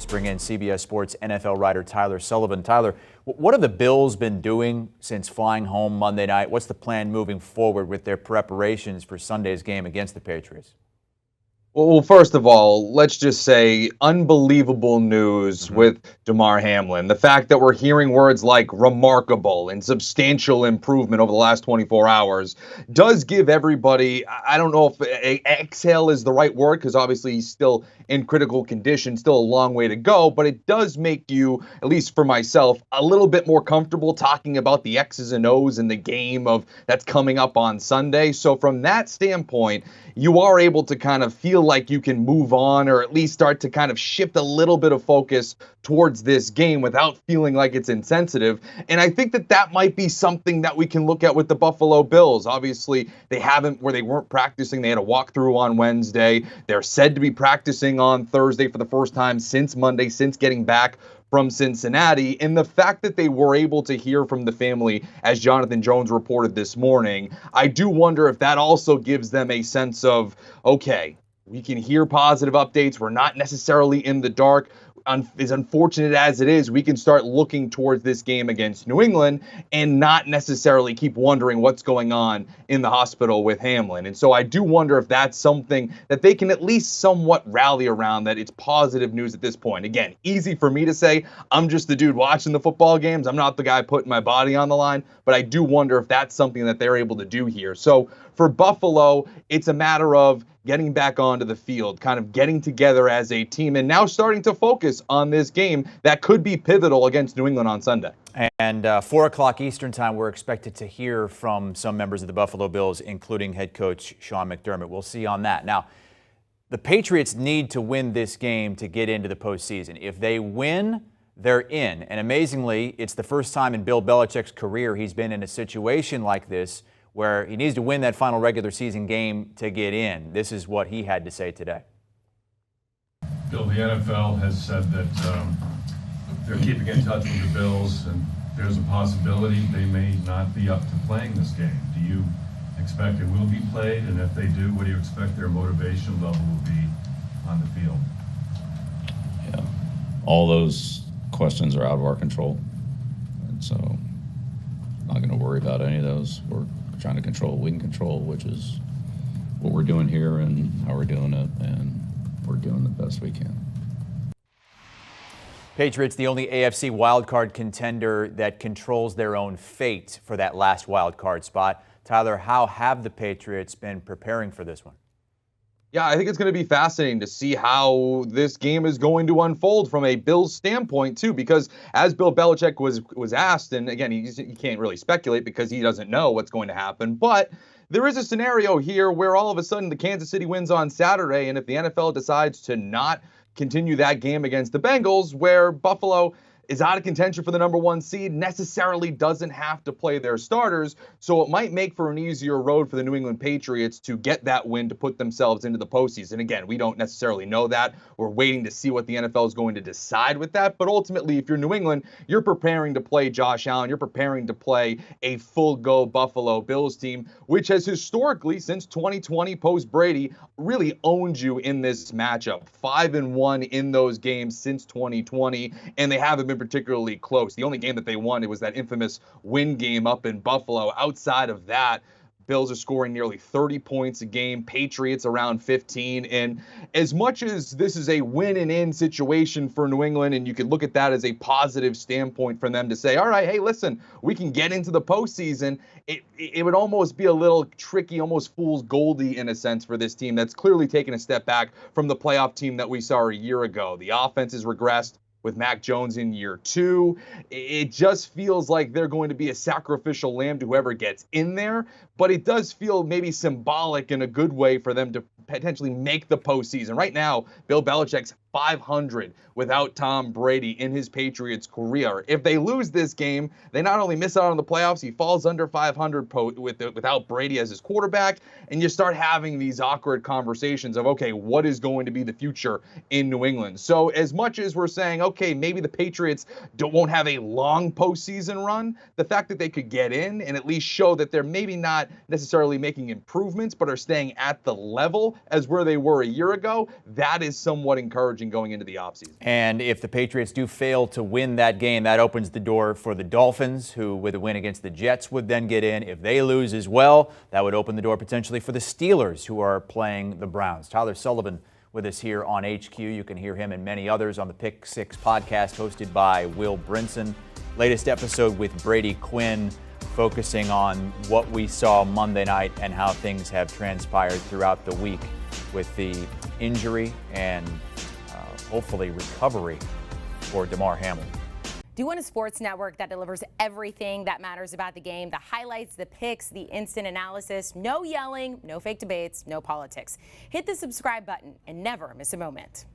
bring in CBS Sports NFL writer Tyler Sullivan. Tyler, what have the Bills been doing since flying home Monday night? What's the plan moving forward with their preparations for Sunday's game against the Patriots? Well, first of all, let's just say unbelievable news with Damar Hamlin. The fact that we're hearing words like remarkable and substantial improvement over the last 24 hours does give everybody, I don't know if exhale is the right word, because obviously he's still in critical condition, still a long way to go, but it does make you, at least for myself, a little bit more comfortable talking about the X's and O's in the game that's coming up on Sunday. So from that standpoint, you are able to kind of feel like you can move on, or at least start to kind of shift a little bit of focus towards this game without feeling like it's insensitive. And I think that might be something that we can look at with the Buffalo Bills. Obviously, they weren't practicing. They had a walkthrough on Wednesday. They're said to be practicing on Thursday for the first time since Monday, since getting back from Cincinnati. And the fact that they were able to hear from the family, as Jonathan Jones reported this morning, I do wonder if that also gives them a sense of, okay, we can hear positive updates. We're not necessarily in the dark. As unfortunate as it is, we can start looking towards this game against New England and not necessarily keep wondering what's going on in the hospital with Hamlin. And so I do wonder if that's something that they can at least somewhat rally around, that it's positive news at this point. Again, easy for me to say. I'm just the dude watching the football games. I'm not the guy putting my body on the line, but I do wonder if that's something that they're able to do here. So for Buffalo, it's a matter of getting back onto the field, kind of getting together as a team, and now starting to focus on this game that could be pivotal against New England on Sunday. And 4 o'clock Eastern time, we're expected to hear from some members of the Buffalo Bills, including head coach Sean McDermott. We'll see on that. Now, the Patriots need to win this game to get into the postseason. If they win, they're in. And amazingly, it's the first time in Bill Belichick's career he's been in a situation like this, where he needs to win that final regular season game to get in. This is what he had to say today. Bill, the NFL has said that they're keeping in touch with the Bills, and there's a possibility they may not be up to playing this game. Do you expect it will be played? And if they do, what do you expect their motivation level will be on the field? Yeah, all those questions are out of our control. And so I'm not going to worry about any of those. We're trying to control what we can control, which is what we're doing here and how we're doing it, and we're doing the best we can. Patriots, the only AFC wildcard contender that controls their own fate for that last wildcard spot. Tyler, how have the Patriots been preparing for this one? Yeah, I think it's going to be fascinating to see how this game is going to unfold from a Bills standpoint, too, because as Bill Belichick was asked, and again, he can't really speculate because he doesn't know what's going to happen, but there is a scenario here where all of a sudden the Kansas City wins on Saturday, and if the NFL decides to not continue that game against the Bengals, where Buffalo is out of contention for the number 1 seed, necessarily doesn't have to play their starters. So it might make for an easier road for the New England Patriots to get that win to put themselves into the postseason. Again, we don't necessarily know that. We're waiting to see what the NFL is going to decide with that. But ultimately, if you're New England, you're preparing to play Josh Allen. You're preparing to play a full-go Buffalo Bills team, which has historically, since 2020 post-Brady, really owned you in this matchup. 5-1 in those games since 2020, and they haven't been particularly close. The only game that they won, it was that infamous win game up in Buffalo. Outside of that, Bills are scoring nearly 30 points a game, Patriots around 15. And as much as this is a win and in situation for New England, and you could look at that as a positive standpoint for them to say, all right, hey, listen, we can get into the postseason, it would almost be a little tricky, almost fool's goldy in a sense for this team that's clearly taken a step back from the playoff team that we saw a year ago. The offense has regressed with Mac Jones in year 2. It just feels like they're going to be a sacrificial lamb to whoever gets in there, but it does feel maybe symbolic in a good way for them to potentially make the postseason. Right now, Bill Belichick's 500 without Tom Brady in his Patriots career. If they lose this game, they not only miss out on the playoffs, he falls under 500 without Brady as his quarterback, and you start having these awkward conversations of, okay, what is going to be the future in New England? So as much as we're saying, okay, maybe the Patriots won't have a long postseason run, the fact that they could get in and at least show that they're maybe not necessarily making improvements, but are staying at the level as where they were a year ago, that is somewhat encouraging leveraging going into the offseason. And if the Patriots do fail to win that game, that opens the door for the Dolphins, who with a win against the Jets would then get in. If they lose as well, that would open the door potentially for the Steelers, who are playing the Browns. Tyler Sullivan with us here on HQ. You can hear him and many others on the Pick Six podcast hosted by Will Brinson. Latest episode with Brady Quinn, focusing on what we saw Monday night and how things have transpired throughout the week with the injury and hopefully recovery for Damar Hamlin. Do you want a sports network that delivers everything that matters about the game? The highlights, the picks, the instant analysis, no yelling, no fake debates, no politics. Hit the subscribe button and never miss a moment.